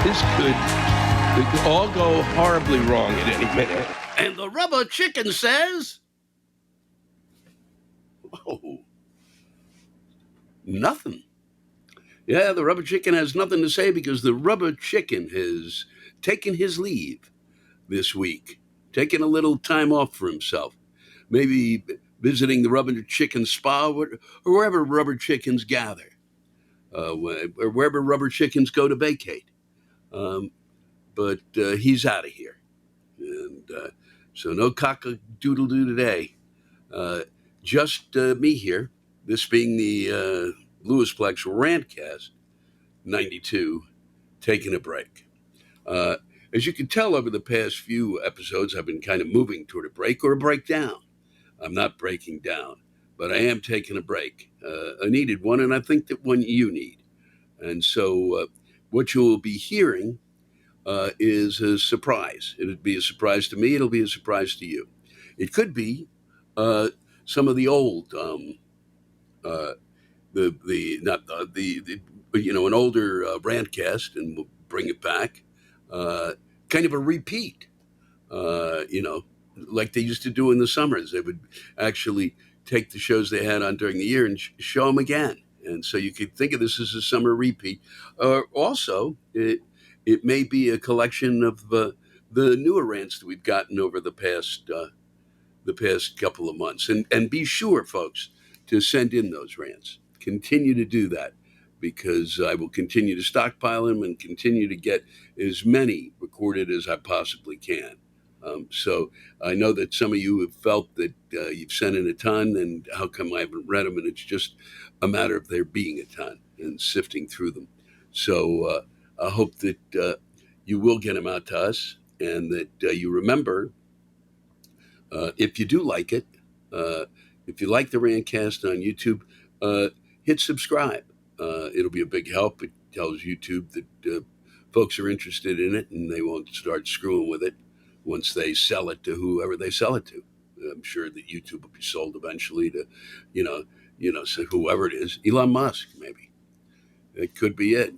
This could all go horribly wrong at any minute. And the rubber chicken says, oh, nothing. Yeah, the rubber chicken has nothing to say because the rubber chicken has taken his leave this week, taking a little time off for himself. Maybe visiting the rubber chicken spa or wherever rubber chickens gather, or wherever rubber chickens go to vacate. But he's out of here. And so no cock-a-doodle-doo today. Just me here, this being the Lewisplex Rantcast 92, taking a break. As you can tell over the past few episodes, I've been kind of moving toward a break or a breakdown. I'm not breaking down, but I am taking a break, a needed one, and I think that one you need. And so what you will be hearing is a surprise. It'll be a surprise to me. It'll be a surprise to you. It could be some of the old, an older Rantcast, and we'll bring it back. Kind of a repeat, like they used to do in the summers. They would actually take the shows they had on during the year and show them again. And so you could think of this as a summer repeat. Also, it may be a collection of the newer rants that we've gotten over the past couple of months. And be sure, folks, to send in those rants. Continue to do that, because I will continue to stockpile them and continue to get as many recorded as I possibly can. So I know that some of you have felt that you've sent in a ton, and how come I haven't read them? And it's just a matter of there being a ton and sifting through them. So I hope that you will get them out to us, and that you remember, if you do like it, if you like the Rantcast on YouTube, hit subscribe. It'll be a big help. It tells YouTube that folks are interested in it, and they won't start screwing with it once they sell it to whoever they sell it to. I'm sure that YouTube will be sold eventually to, so whoever it is, Elon Musk, maybe. It could be it.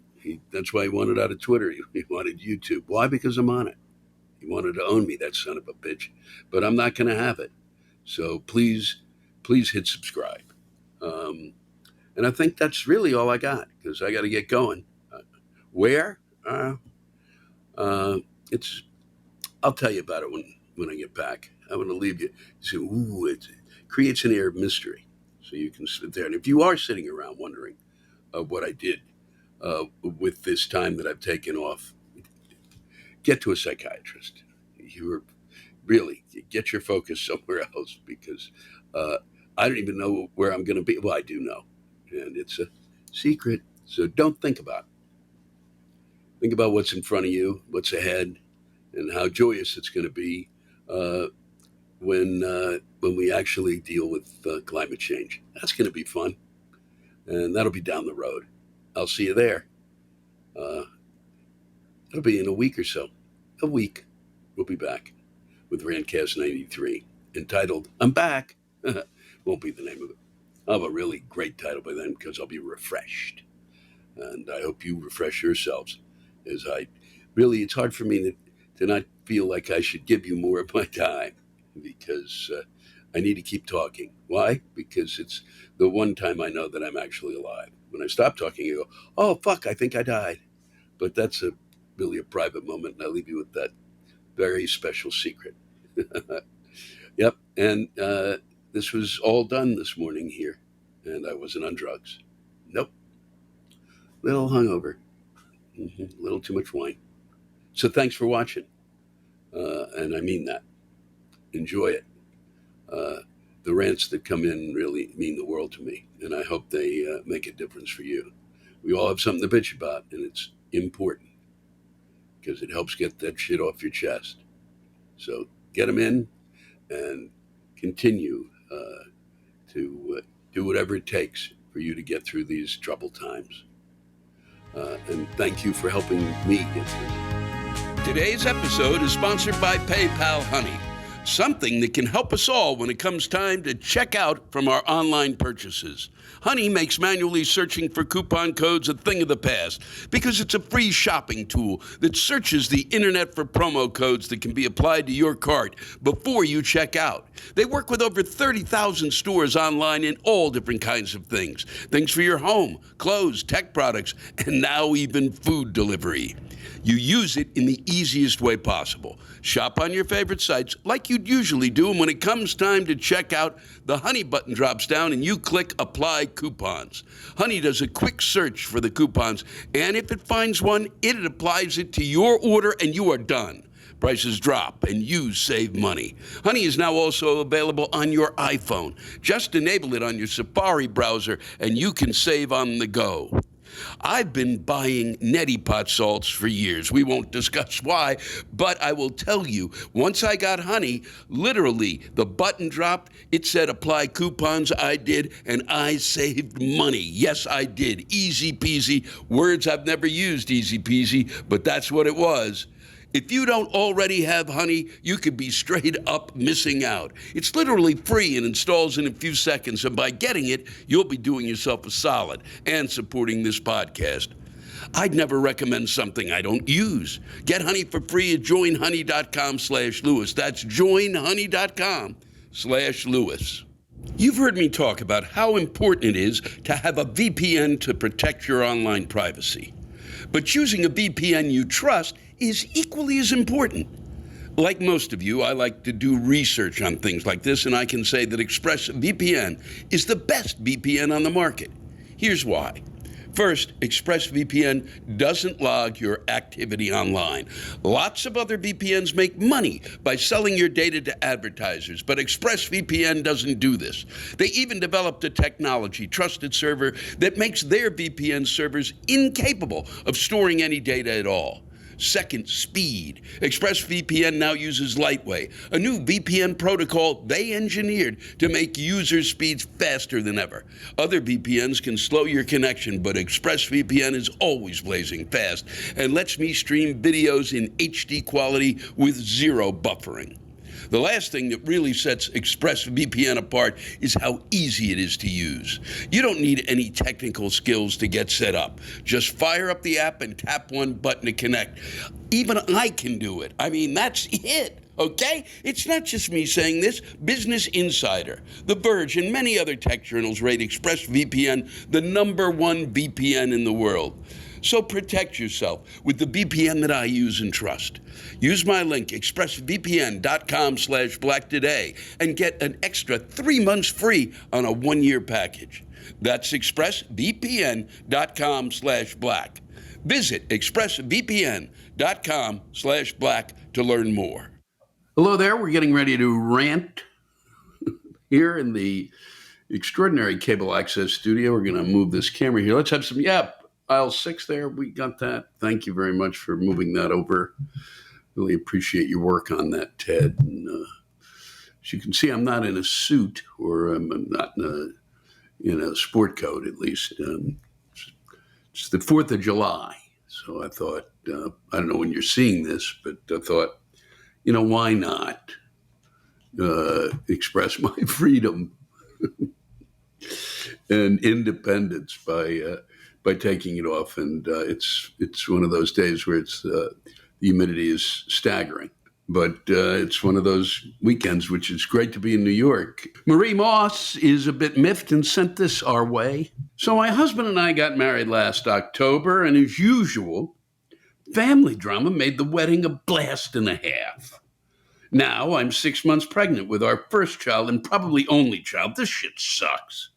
That's why he wanted out of Twitter. He wanted YouTube. Why? Because I'm on it. He wanted to own me, that son of a bitch. But I'm not going to have it. So please hit subscribe. And I think that's really all I got, because I got to get going. Where? I'll tell you about it when I get back. I want to leave you. Say, ooh, it creates an air of mystery, so you can sit there. And if you are sitting around wondering what I did with this time that I've taken off, get to a psychiatrist. Get your focus somewhere else, because I don't even know where I'm going to be. Well, I do know, and it's a secret. So don't think about it. Think about what's in front of you, what's ahead, and how joyous it's going to be when we actually deal with climate change. That's going to be fun, and that'll be down the road. I'll see you there. It'll be in a week or so. A week, we'll be back with Rantcast 93, entitled "I'm Back." Won't be the name of it. I'll have a really great title by then, because I'll be refreshed, and I hope you refresh yourselves. As it's hard for me to not feel like I should give you more of my time, because I need to keep talking. Why? Because it's the one time I know that I'm actually alive. When I stop talking, you go, oh, fuck, I think I died. But that's really a private moment, and I leave you with that very special secret. Yep, and this was all done this morning here, and I wasn't on drugs. Nope. Little hungover. A little too much wine. So thanks for watching. And I mean that. Enjoy it. The rants that come in really mean the world to me, and I hope they make a difference for you. We all have something to bitch about, and it's important, because it helps get that shit off your chest. So get them in and continue to do whatever it takes for you to get through these troubled times. And thank you for helping me get through. Today's episode is sponsored by PayPal Honey. something that can help us all when it comes time to check out from our online purchases. Honey makes manually searching for coupon codes a thing of the past because it's a free shopping tool that searches the internet for promo codes that can be applied to your cart before you check out. They work with over 30,000 stores online in all different kinds of things. Things for your home, clothes, tech products, and now even food delivery. You use it in the easiest way possible. Shop on your favorite sites like you'd usually do, and when it comes time to check out, the Honey button drops down and you click Apply Coupons. Honey does a quick search for the coupons, and if it finds one, it applies it to your order and you are done. Prices drop and you save money. Honey is now also available on your iPhone. Just enable it on your Safari browser and you can save on the go. I've been buying neti pot salts for years. We won't discuss why, but I will tell you, once I got Honey, literally the button dropped, it said apply coupons, I did, and I saved money. Yes, I did. Easy peasy. Words I've never used, easy peasy, but that's what it was. If you don't already have Honey, you could be straight up missing out. It's literally free and installs in a few seconds, and by getting it, you'll be doing yourself a solid and supporting this podcast. I'd never recommend something I don't use. Get Honey for free at joinhoney.com/Lewis. That's joinhoney.com/Lewis. You've heard me talk about how important it is to have a VPN to protect your online privacy. But choosing a VPN you trust is equally as important. Like most of you, I like to do research on things like this, and I can say that ExpressVPN is the best VPN on the market. Here's why. First, ExpressVPN doesn't log your activity online. Lots of other VPNs make money by selling your data to advertisers, but ExpressVPN doesn't do this. They even developed a technology, trusted server, that makes their VPN servers incapable of storing any data at all. Second, speed. ExpressVPN now uses Lightway, a new VPN protocol they engineered to make user speeds faster than ever. Other VPNs can slow your connection, but ExpressVPN is always blazing fast and lets me stream videos in HD quality with zero buffering. The last thing that really sets ExpressVPN apart is how easy it is to use. You don't need any technical skills to get set up. Just fire up the app and tap one button to connect. Even I can do it. I mean, that's it. Okay? It's not just me saying this. Business Insider, The Verge, and many other tech journals rate ExpressVPN the #1 VPN in the world. So protect yourself with the VPN that I use and trust. Use my link, expressvpn.com/black today, and get an extra 3 months free on a 1-year package. That's expressvpn.com/black. Visit expressvpn.com/black to learn more. Hello there. We're getting ready to rant here in the extraordinary cable access studio. We're going to move this camera here. Let's have some, aisle 6 there. We got that. Thank you very much for moving that over. Really appreciate your work on that, Ted. And, as you can see, I'm not in a suit, or I'm not in a sport coat, at least. It's the 4th of July. So I thought, I don't know when you're seeing this, but I thought, why not express my freedom and independence by taking it off. And it's one of those days where the humidity is staggering. But it's one of those weekends which is great to be in New York. Marie Moss is a bit miffed and sent this our way. So my husband and I got married last October, and as usual, family drama made the wedding a blast and a half. Now I'm 6 months pregnant with our first child and probably only child. This shit sucks.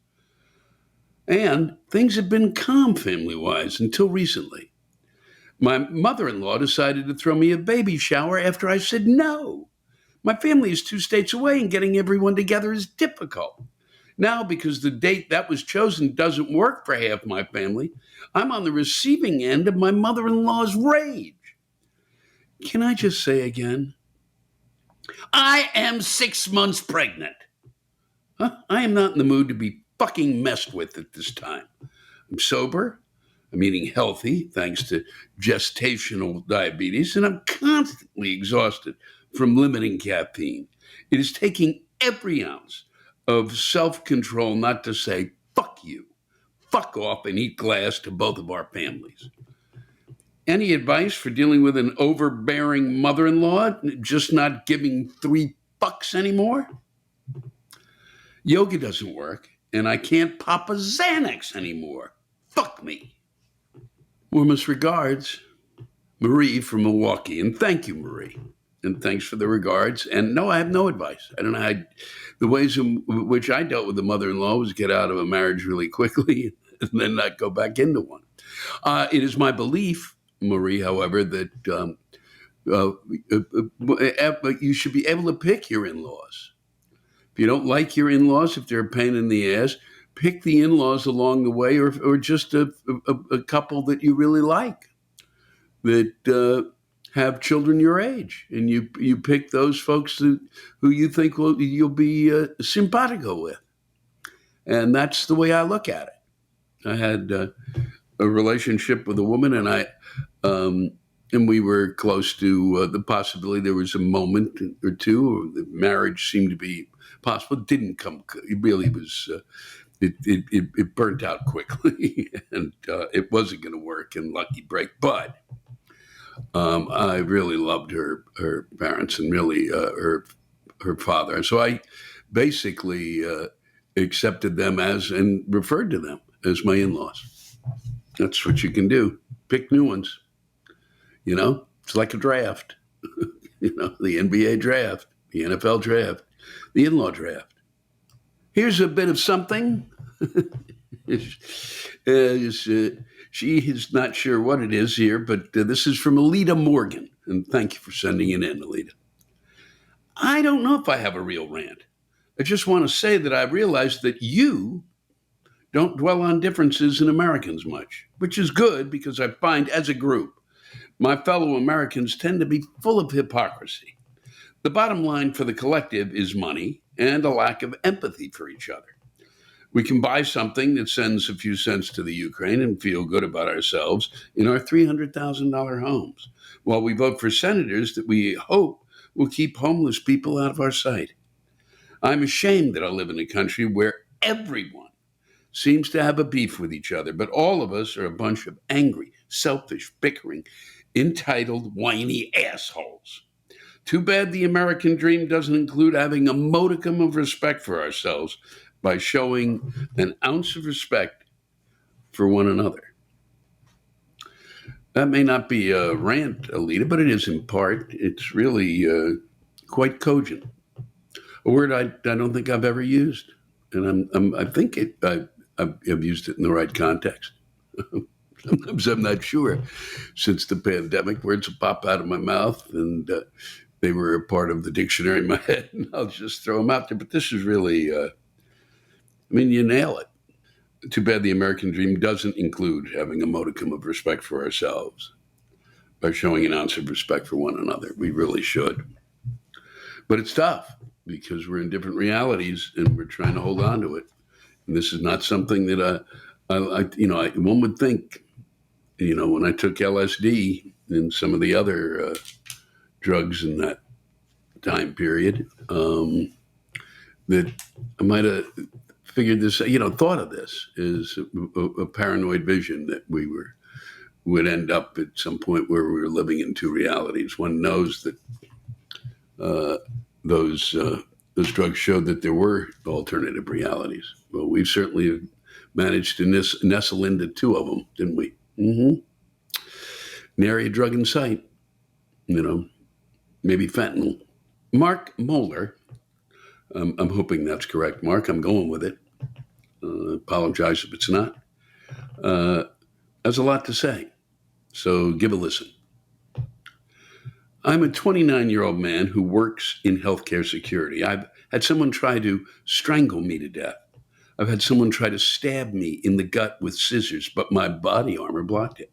And things have been calm family-wise until recently. My mother-in-law decided to throw me a baby shower after I said no. My family is 2 states away, and getting everyone together is difficult. Now, because the date that was chosen doesn't work for half my family, I'm on the receiving end of my mother-in-law's rage. Can I just say again? I am 6 months pregnant. I am not in the mood to be fucking messed with at this time. I'm sober. I'm eating healthy thanks to gestational diabetes, and I'm constantly exhausted from limiting caffeine. It is taking every ounce of self-control not to say, fuck you, fuck off, and eat glass to both of our families. Any advice for dealing with an overbearing mother-in-law just not giving 3 fucks anymore? Yoga doesn't work, and I can't pop a Xanax anymore. Fuck me. Warmest regards, Marie from Milwaukee. And thank you, Marie. And thanks for the regards. And no, I have no advice. I don't know how the ways in which I dealt with the mother-in-law was get out of a marriage really quickly and then not go back into one. It is my belief, Marie, however, that you should be able to pick your in-laws. If you don't like your in-laws, if they're a pain in the ass, pick the in-laws along the way, or just a couple that you really like that have children your age, and you pick those folks who you think you'll be simpatico with, and that's the way I look at it. I had a relationship with a woman, and we were close to the possibility. There was a moment or two, the marriage seemed to be possible. It didn't come. It really was. It burnt out quickly, and it wasn't going to work. And lucky break, but I really loved her parents and really her father, and so I basically accepted them as and referred to them as my in-laws. That's what you can do. Pick new ones. It's like a draft. The NBA draft, the NFL draft, the in-law draft. Here's a bit of something. She is not sure what it is here, but this is from Alita Morgan. And thank you for sending it in, Alita. I don't know if I have a real rant. I just want to say that I realized that you don't dwell on differences in Americans much, which is good because I find as a group, my fellow Americans tend to be full of hypocrisy. The bottom line for the collective is money and a lack of empathy for each other. We can buy something that sends a few cents to the Ukraine and feel good about ourselves in our $300,000 homes, while we vote for senators that we hope will keep homeless people out of our sight. I'm ashamed that I live in a country where everyone seems to have a beef with each other, but all of us are a bunch of angry, selfish, bickering, entitled, whiny assholes. Too bad the American dream doesn't include having a modicum of respect for ourselves by showing an ounce of respect for one another. That may not be a rant, Alita, but it is in part. It's really quite cogent. A word I don't think I've ever used, and I think I've used it in the right context. Sometimes I'm not sure. Since the pandemic, words will pop out of my mouth, and they were a part of the dictionary in my head, and I'll just throw them out there. But this is really, you nail it. Too bad the American dream doesn't include having a modicum of respect for ourselves by showing an ounce of respect for one another. We really should. But it's tough because we're in different realities and we're trying to hold on to it. And this is not something that one would think, when I took LSD and some of the other drugs in that time period, that I might have figured this, thought of this as a paranoid vision that we would end up at some point where we were living in two realities. One knows that those drugs showed that there were alternative realities. Well, we've certainly managed to nestle into two of them, didn't we? Mm-hmm. Nary a drug in sight, maybe fentanyl. Mark Moeller, I'm hoping that's correct, Mark. I'm going with it. Apologize if it's not. Has a lot to say, so give a listen. I'm a 29-year-old man who works in healthcare security. I've had someone try to strangle me to death. I've had someone try to stab me in the gut with scissors, but my body armor blocked it.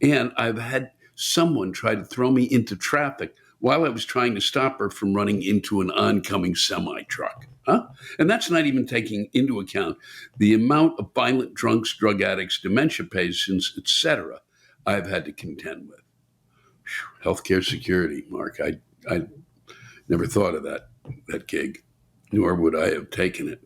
And I've had someone try to throw me into traffic while I was trying to stop her from running into an oncoming semi-truck. And that's not even taking into account the amount of violent drunks, drug addicts, dementia patients, etc. I've had to contend with. Healthcare security, Mark. I never thought of that that gig, nor would I have taken it.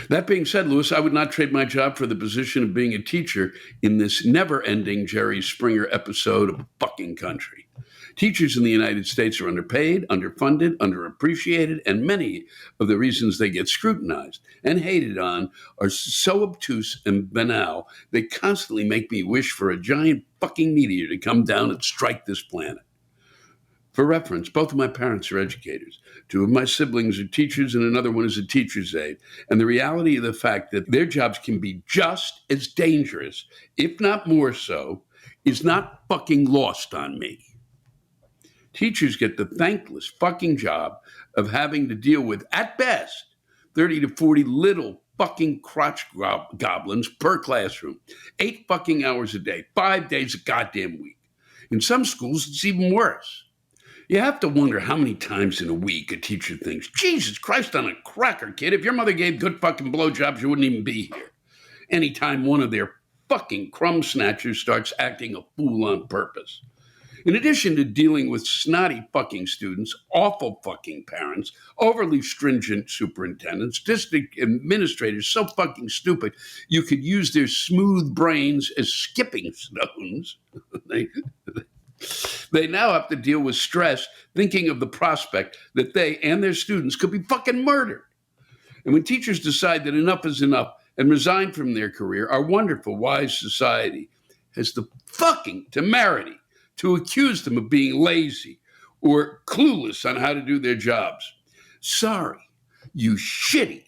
That being said, Lewis, I would not trade my job for the position of being a teacher in this never-ending Jerry Springer episode of fucking country. Teachers in the United States are underpaid, underfunded, underappreciated, and many of the reasons they get scrutinized and hated on are so obtuse and banal, they constantly make me wish for a giant fucking meteor to come down and strike this planet. For reference, both of my parents are educators. Two of my siblings are teachers, and another one is a teacher's aide. And the reality of the fact that their jobs can be just as dangerous, if not more so, is not fucking lost on me. Teachers get the thankless fucking job of having to deal with, at best, 30 to 40 little fucking crotch goblins per classroom, 8 fucking hours a day, 5 days a goddamn week. In some schools, it's even worse. You have to wonder how many times in a week a teacher thinks, Jesus Christ on a cracker, kid, if your mother gave good fucking blowjobs, you wouldn't even be here. Anytime one of their fucking crumb snatchers starts acting a fool on purpose. In addition to dealing with snotty fucking students, awful fucking parents, overly stringent superintendents, district administrators so fucking stupid you could use their smooth brains as skipping stones, they now have to deal with stress thinking of the prospect that they and their students could be fucking murdered. And when teachers decide that enough is enough and resign from their career, our wonderful, wise society has the fucking temerity to accuse them of being lazy or clueless on how to do their jobs. Sorry, you shitty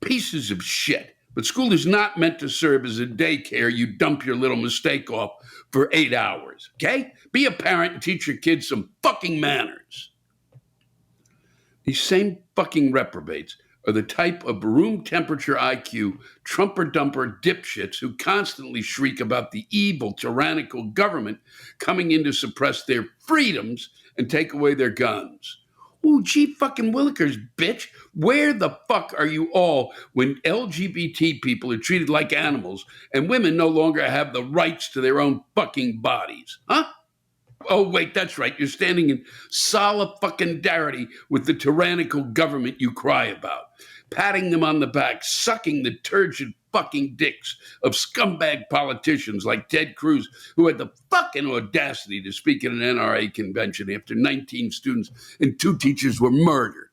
pieces of shit. But school is not meant to serve as a daycare you dump your little mistake off for 8 hours, okay? Be a parent and teach your kids some fucking manners. These same fucking reprobates are the type of room temperature IQ, trumper-dumper dipshits who constantly shriek about the evil, tyrannical government coming in to suppress their freedoms and take away their guns. Ooh, gee fucking willikers, bitch. Where the fuck are you all when LGBT people are treated like animals and women no longer have the rights to their own fucking bodies? Huh? Oh, wait, that's right. You're standing in solidarity with the tyrannical government you cry about, patting them on the back, sucking the turgid fucking dicks of scumbag politicians like Ted Cruz, who had the fucking audacity to speak at an NRA convention after 19 students and 2 teachers were murdered.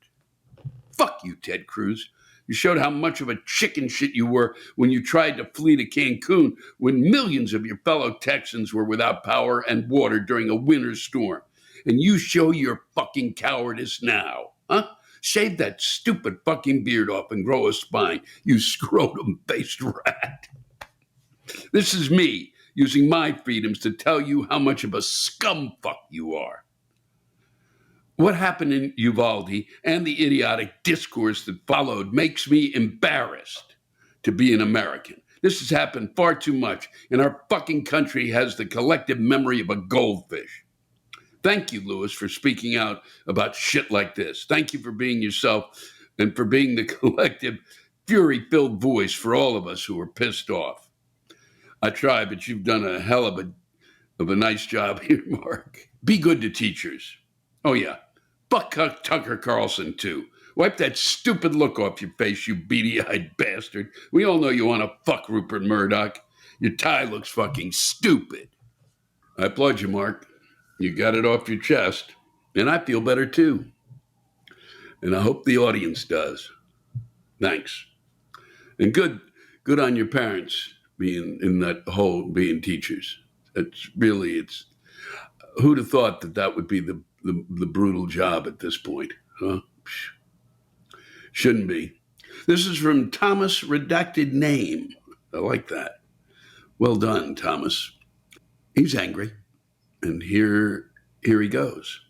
Fuck you, Ted Cruz. You showed how much of a chicken shit you were when you tried to flee to Cancun when millions of your fellow Texans were without power and water during a winter storm. And you show your fucking cowardice now, huh? Shave that stupid fucking beard off and grow a spine, you scrotum-faced rat. This is me using my freedoms to tell you how much of a scumfuck you are. What happened in Uvalde and the idiotic discourse that followed makes me embarrassed to be an American. This has happened far too much, and our fucking country has the collective memory of a goldfish. Thank you, Lewis, for speaking out about shit like this. Thank you for being yourself and for being the collective fury-filled voice for all of us who are pissed off. I try, but you've done a hell of a nice job here, Mark. Be good to teachers. Oh, yeah. Fuck Tucker Carlson, too. Wipe that stupid look off your face, you beady-eyed bastard. We all know you want to fuck Rupert Murdoch. Your tie looks fucking stupid. I applaud you, Mark. You got it off your chest, and I feel better, too. And I hope the audience does. Thanks. And good on your parents being in that hole, being teachers. It's who'd have thought that would be the brutal job at this point, huh? Shouldn't be. This is from Thomas Redacted Name. I like that. Well done, Thomas. He's angry, and here he goes.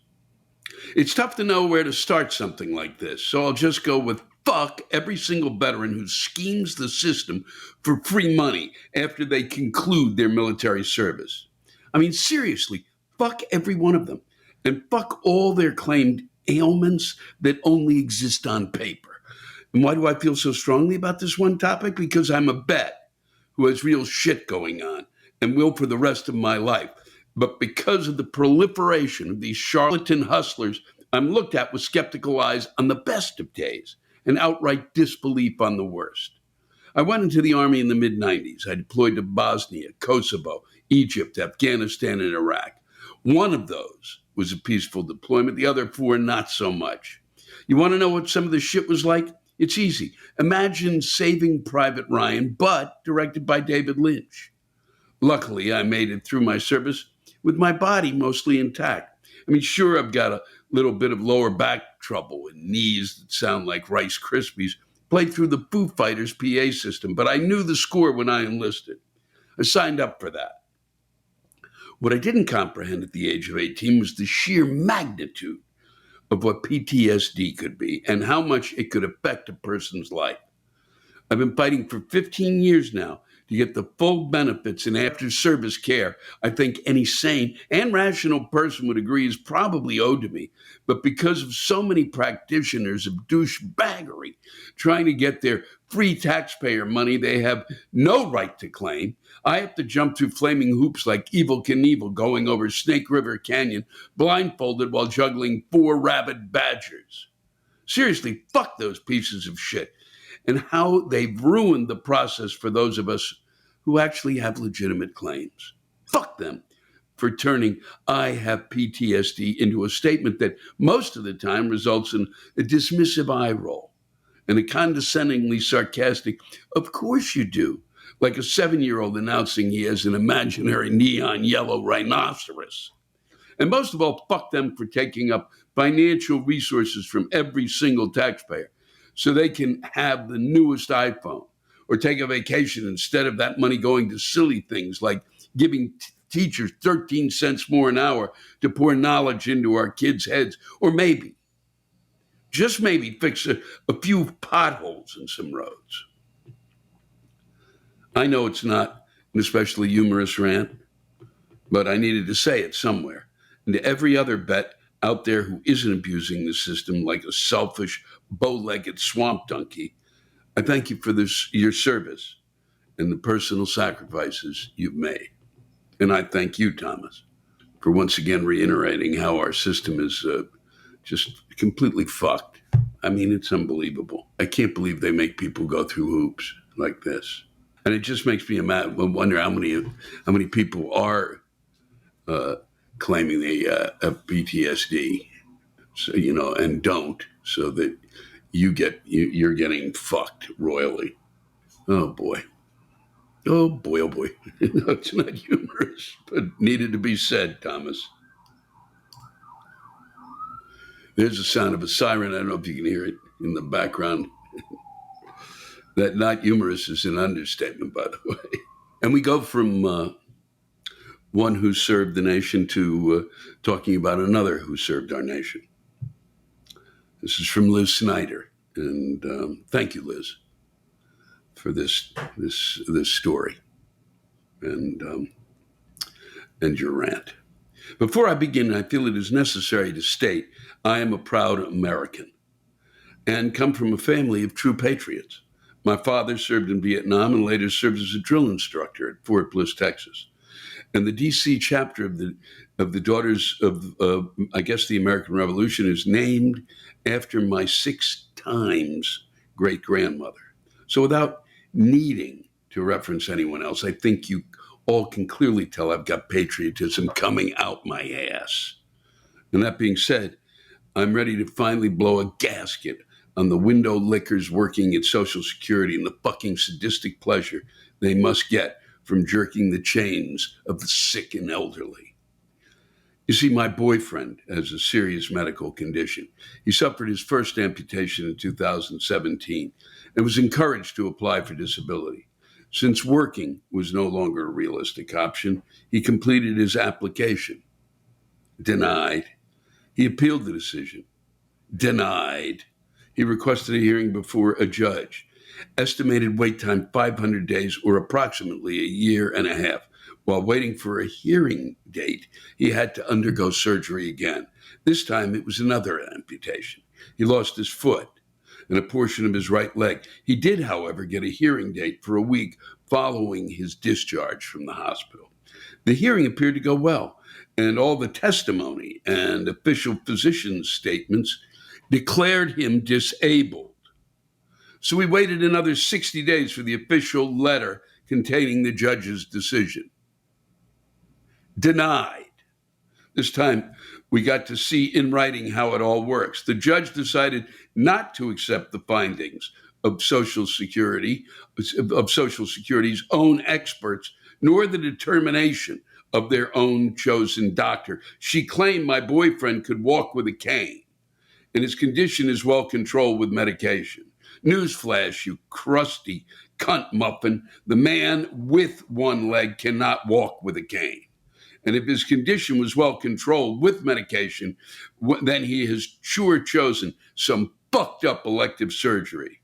It's tough to know where to start something like this, so I'll just go with fuck every single veteran who schemes the system for free money after they conclude their military service. I mean, seriously, fuck every one of them. And fuck all their claimed ailments that only exist on paper. And why do I feel so strongly about this one topic? Because I'm a vet who has real shit going on and will for the rest of my life. But because of the proliferation of these charlatan hustlers I'm looked at with skeptical eyes on the best of days and outright disbelief on the worst. I went into the Army in the mid 90s. I deployed to Bosnia, Kosovo, Egypt, Afghanistan, and Iraq. One of those was a peaceful deployment, the other four, not so much. You want to know what some of the shit was like? It's easy. Imagine Saving Private Ryan, but directed by David Lynch. Luckily, I made it through my service with my body mostly intact. I mean, sure, I've got a little bit of lower back trouble and knees that sound like Rice Krispies. Played through the Foo Fighters PA system, but I knew the score when I enlisted. I signed up for that. What I didn't comprehend at the age of 18 was the sheer magnitude of what PTSD could be and how much it could affect a person's life. I've been fighting for 15 years now to get the full benefits and after service care I think any sane and rational person would agree is probably owed to me. But because of so many practitioners of douchebaggery trying to get their free taxpayer money they have no right to claim, I have to jump through flaming hoops like Evel Knievel going over Snake River Canyon blindfolded while juggling 4 rabid badgers. Seriously, fuck those pieces of shit and how they've ruined the process for those of us who actually have legitimate claims. Fuck them for turning "I have PTSD" into a statement that most of the time results in a dismissive eye roll and a condescendingly sarcastic, "Of course you do," like a 7-year-old announcing he has an imaginary neon yellow rhinoceros. And most of all, fuck them for taking up financial resources from every single taxpayer so they can have the newest iPhone or take a vacation instead of that money going to silly things like giving teachers 13 cents more an hour to pour knowledge into our kids' heads, or maybe, just maybe, fix a few potholes in some roads. I know it's not an especially humorous rant, but I needed to say it somewhere. And to every other vet out there who isn't abusing the system like a selfish, bow-legged swamp donkey, I thank you for your service and the personal sacrifices you've made. And I thank you, Thomas, for once again reiterating how our system is just completely fucked. I mean, it's unbelievable. I can't believe they make people go through hoops like this. And it just makes me wonder how many people are claiming they have PTSD, so, and don't, so that you're getting fucked royally. Oh boy. Oh boy, oh boy. No, it's not humorous, but needed to be said, Thomas. There's the sound of a siren. I don't know if you can hear it in the background. That not humorous is an understatement, by the way. And we go from one who served the nation to talking about another who served our nation. This is from Liz Snyder. And thank you, Liz, for this story and your rant. Before I begin, I feel it is necessary to state I am a proud American and come from a family of true patriots. My father served in Vietnam and later served as a drill instructor at Fort Bliss, Texas. And the D.C. chapter of the Daughters of, I guess, the American Revolution is named after my 6 times great-grandmother. So without needing to reference anyone else, I think you all can clearly tell I've got patriotism coming out my ass. And that being said, I'm ready to finally blow a gasket on the window lickers working at Social Security and the fucking sadistic pleasure they must get from jerking the chains of the sick and elderly. You see, my boyfriend has a serious medical condition. He suffered his first amputation in 2017 and was encouraged to apply for disability. Since working was no longer a realistic option, he completed his application. Denied. He appealed the decision. Denied. He requested a hearing before a judge. Estimated wait time 500 days or approximately a year and a half. While waiting for a hearing date, he had to undergo surgery again. This time it was another amputation. He lost his foot and a portion of his right leg. He did, however, get a hearing date for a week following his discharge from the hospital. The hearing appeared to go well, and all the testimony and official physician statements declared him disabled. So we waited another 60 days for the official letter containing the judge's decision. Denied. This time, we got to see in writing how it all works. The judge decided not to accept the findings of Social Security's own experts, nor the determination of their own chosen doctor. She claimed my boyfriend could walk with a cane, and his condition is well controlled with medication. Newsflash, you crusty cunt muffin, the man with one leg cannot walk with a cane. And if his condition was well controlled with medication, then he has sure chosen some fucked up elective surgery.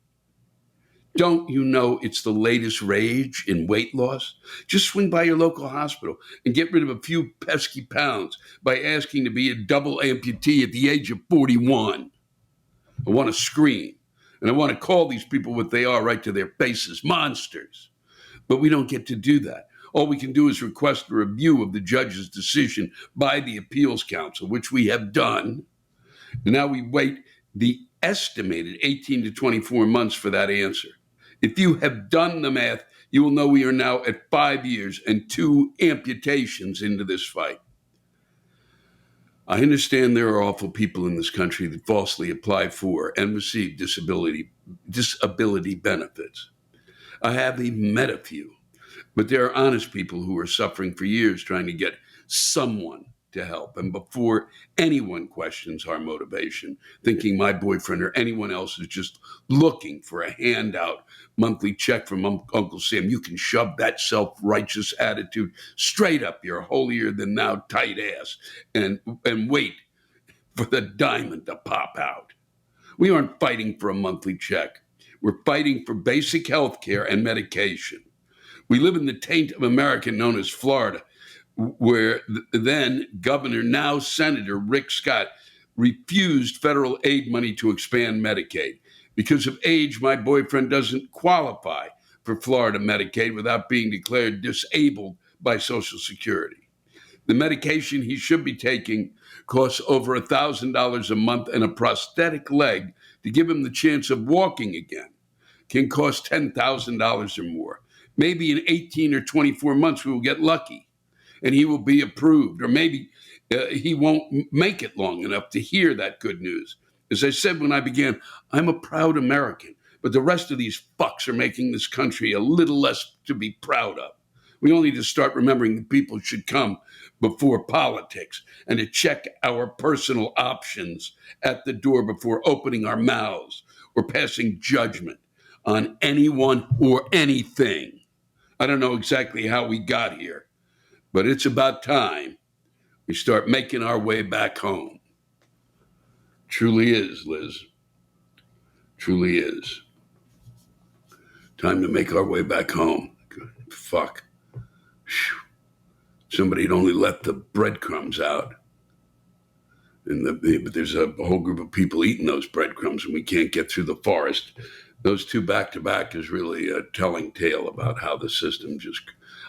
Don't you know it's the latest rage in weight loss? Just swing by your local hospital and get rid of a few pesky pounds by asking to be a double amputee at the age of 41. I want to scream, and I want to call these people what they are right to their faces, monsters. But we don't get to do that. All we can do is request a review of the judge's decision by the appeals council, which we have done. And now we wait the estimated 18 to 24 months for that answer. If you have done the math, you will know we are now at 5 years and 2 amputations into this fight. I understand there are awful people in this country that falsely apply for and receive disability benefits. I have even met a few. But there are honest people who are suffering for years trying to get someone to help. And before anyone questions our motivation, thinking my boyfriend or anyone else is just looking for a handout monthly check from Uncle Sam, you can shove that self-righteous attitude straight up your holier-than-thou tight ass and wait for the diamond to pop out. We aren't fighting for a monthly check. We're fighting for basic health care and medication. We live in the taint of America known as Florida, where then Governor, now Senator Rick Scott, refused federal aid money to expand Medicaid. Because of age, my boyfriend doesn't qualify for Florida Medicaid without being declared disabled by Social Security. The medication he should be taking costs over $1,000 a month, and a prosthetic leg to give him the chance of walking again can cost $10,000 or more. Maybe in 18 or 24 months, we will get lucky and he will be approved. Or maybe he won't make it long enough to hear that good news. As I said when I began, I'm a proud American, but the rest of these fucks are making this country a little less to be proud of. We all need to start remembering that people should come before politics and to check our personal options at the door before opening our mouths or passing judgment on anyone or anything. I don't know exactly how we got here, but it's about time we start making our way back home. Truly is, Liz. Truly is. Time to make our way back home. Fuck. Whew. Somebody had only left the breadcrumbs out. But there's a whole group of people eating those breadcrumbs and we can't get through the forest. Those two back-to-back is really a telling tale about how the system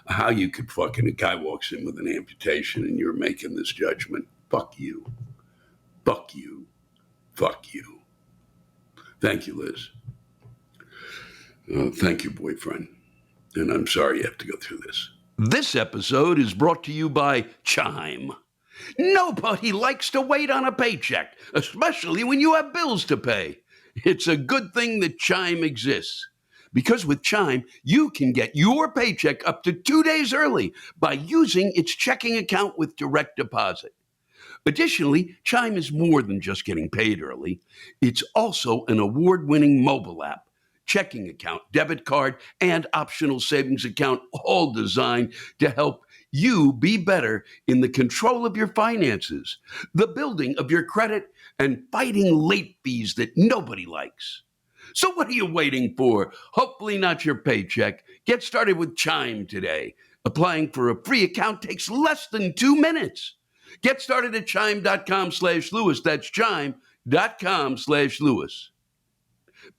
how you could a guy walks in with an amputation and you're making this judgment. Fuck you. Fuck you. Fuck you. Thank you, Liz. Thank you, boyfriend. And I'm sorry you have to go through this. This episode is brought to you by Chime. Nobody likes to wait on a paycheck, especially when you have bills to pay. It's a good thing that Chime exists. Because with Chime, you can get your paycheck up to 2 days early by using its checking account with direct deposit. Additionally, Chime is more than just getting paid early. It's also an award-winning mobile app, checking account, debit card, and optional savings account, all designed to help you be better in the control of your finances, the building of your credit, and fighting late fees that nobody likes. So what are you waiting for? Hopefully not your paycheck. Get started with Chime today. Applying for a free account takes less than 2 minutes. Get started at chime.com/Lewis. That's chime.com/Lewis.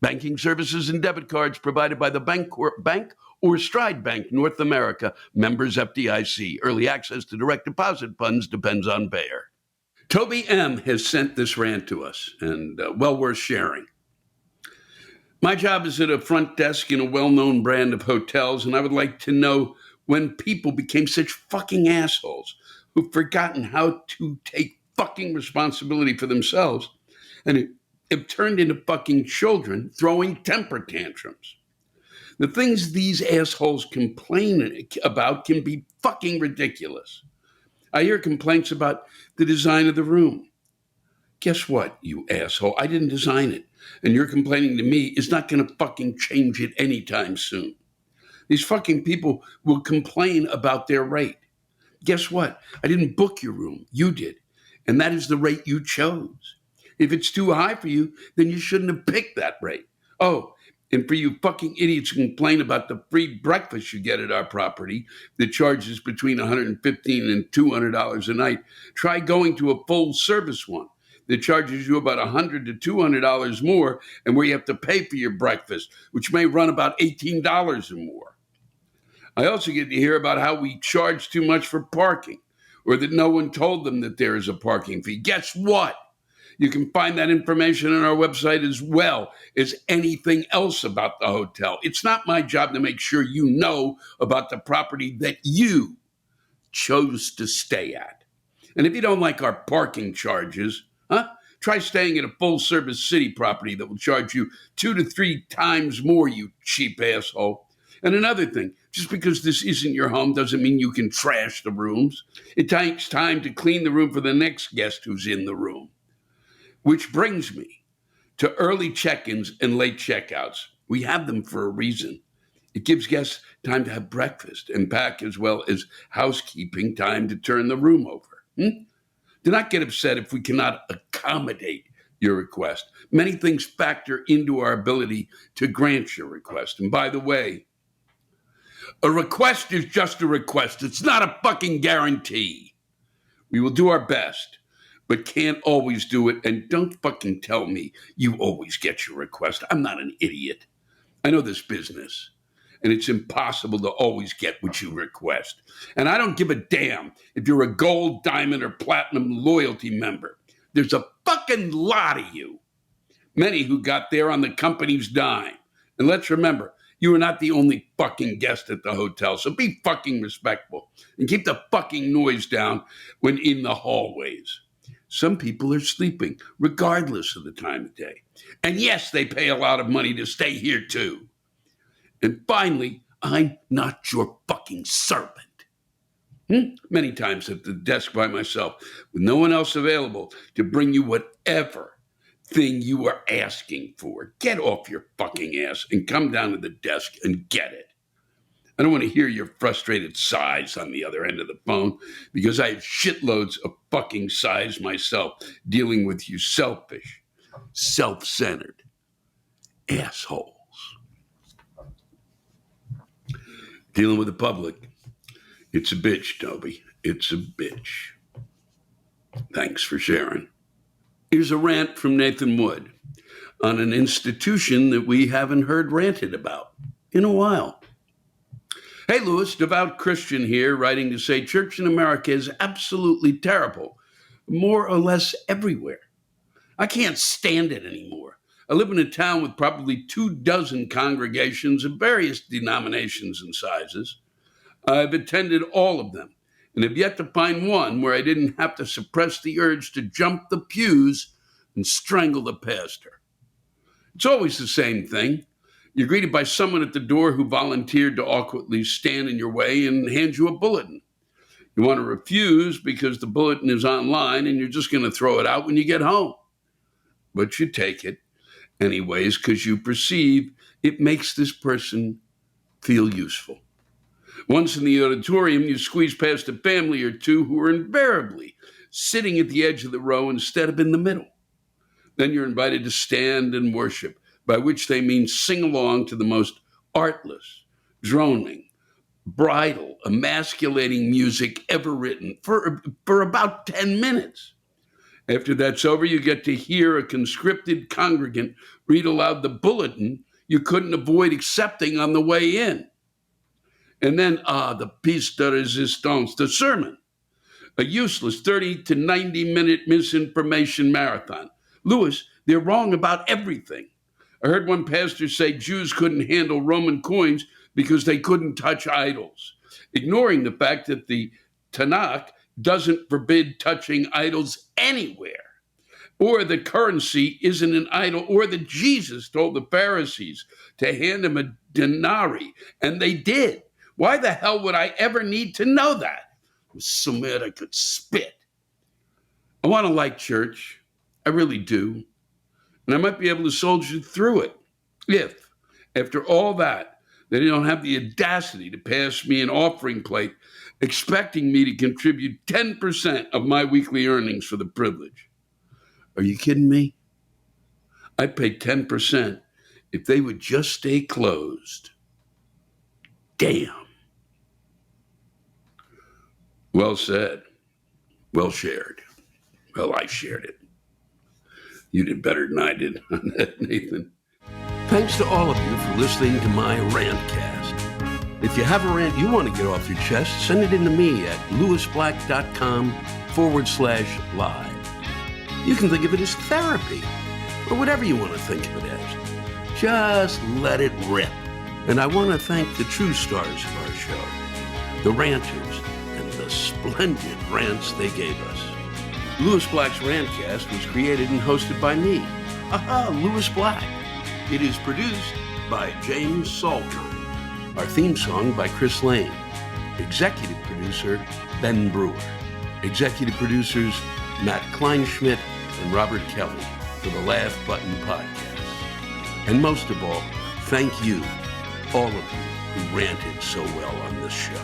Banking services and debit cards provided by the bank or Stride Bank North America, members FDIC. Early access to direct deposit funds depends on payer. Toby M. has sent this rant to us, and well worth sharing. My job is at a front desk in a well-known brand of hotels, and I would like to know when people became such fucking assholes who've forgotten how to take fucking responsibility for themselves and have turned into fucking children throwing temper tantrums. The things these assholes complain about can be fucking ridiculous. I hear complaints about the design of the room. Guess what, you asshole? I didn't design it. And you're complaining to me is not going to fucking change it anytime soon. These fucking people will complain about their rate. Guess what? I didn't book your room. You did. And that is the rate you chose. If it's too high for you, then you shouldn't have picked that rate. Oh, and for you fucking idiots who complain about the free breakfast you get at our property that charges between $115 and $200 a night, try going to a full service one that charges you about $100 to $200 more and where you have to pay for your breakfast, which may run about $18 or more. I also get to hear about how we charge too much for parking or that no one told them that there is a parking fee. Guess what? You can find that information on our website as well as anything else about the hotel. It's not my job to make sure you know about the property that you chose to stay at. And if you don't like our parking charges, try staying at a full-service city property that will charge you 2 to 3 times more, you cheap asshole. And another thing, just because this isn't your home doesn't mean you can trash the rooms. It takes time to clean the room for the next guest who's in the room. Which brings me to early check-ins and late checkouts. We have them for a reason. It gives guests time to have breakfast and pack, as well as housekeeping time to turn the room over. Do not get upset if we cannot accommodate your request. Many things factor into our ability to grant your request. And by the way, a request is just a request. It's not a fucking guarantee. We will do our best, but can't always do it. And don't fucking tell me you always get your request. I'm not an idiot. I know this business, and it's impossible to always get what you request. And I don't give a damn if you're a gold, diamond, or platinum loyalty member. There's a fucking lot of you. Many who got there on the company's dime. And let's remember, you are not the only fucking guest at the hotel. So be fucking respectful and keep the fucking noise down when in the hallways. Some people are sleeping, regardless of the time of day. And yes, they pay a lot of money to stay here too. And finally, I'm not your fucking servant. Many times at the desk by myself, with no one else available to bring you whatever thing you are asking for. Get off your fucking ass and come down to the desk and get it. I don't want to hear your frustrated sighs on the other end of the phone because I have shitloads of fucking sighs myself dealing with you selfish, self-centered assholes. Dealing with the public. It's a bitch, Toby. It's a bitch. Thanks for sharing. Here's a rant from Nathan Wood on an institution that we haven't heard ranted about in a while. Hey, Lewis, devout Christian here, writing to say church in America is absolutely terrible, more or less everywhere. I can't stand it anymore. I live in a town with probably 24 congregations of various denominations and sizes. I've attended all of them and have yet to find one where I didn't have to suppress the urge to jump the pews and strangle the pastor. It's always the same thing. You're greeted by someone at the door who volunteered to awkwardly stand in your way and hand you a bulletin. You want to refuse because the bulletin is online and you're just going to throw it out when you get home. But you take it anyways because you perceive it makes this person feel useful. Once in the auditorium, you squeeze past a family or two who are invariably sitting at the edge of the row instead of in the middle. Then you're invited to stand and worship, by which they mean sing along to the most artless, droning, bridal, emasculating music ever written for about 10 minutes. After that's over, you get to hear a conscripted congregant read aloud the bulletin you couldn't avoid accepting on the way in. And then, the piece de resistance, the sermon, a useless 30 to 90-minute misinformation marathon. Lewis, they're wrong about everything. I heard one pastor say Jews couldn't handle Roman coins because they couldn't touch idols, ignoring the fact that the Tanakh doesn't forbid touching idols anywhere, or that currency isn't an idol, or that Jesus told the Pharisees to hand him a denarii, and they did. Why the hell would I ever need to know that? Somewhere I could spit. I want to like church. I really do. And I might be able to soldier through it if, after all that, they don't have the audacity to pass me an offering plate expecting me to contribute 10% of my weekly earnings for the privilege. Are you kidding me? I'd pay 10% if they would just stay closed. Damn. Well said. Well shared. Well, I shared it. You did better than I did on that, Nathan. Thanks to all of you for listening to my Rantcast. If you have a rant you want to get off your chest, send it in to me at lewisblack.com/live. You can think of it as therapy, or whatever you want to think of it as. Just let it rip. And I want to thank the true stars of our show, the ranters, and the splendid rants they gave us. Lewis Black's Rantcast was created and hosted by me. Lewis Black. It is produced by James Salkine. Our theme song by Chris Lane. Executive producer, Ben Brewer. Executive producers, Matt Kleinschmidt and Robert Kelly for the Laugh Button Podcast. And most of all, thank you, all of you who ranted so well on this show.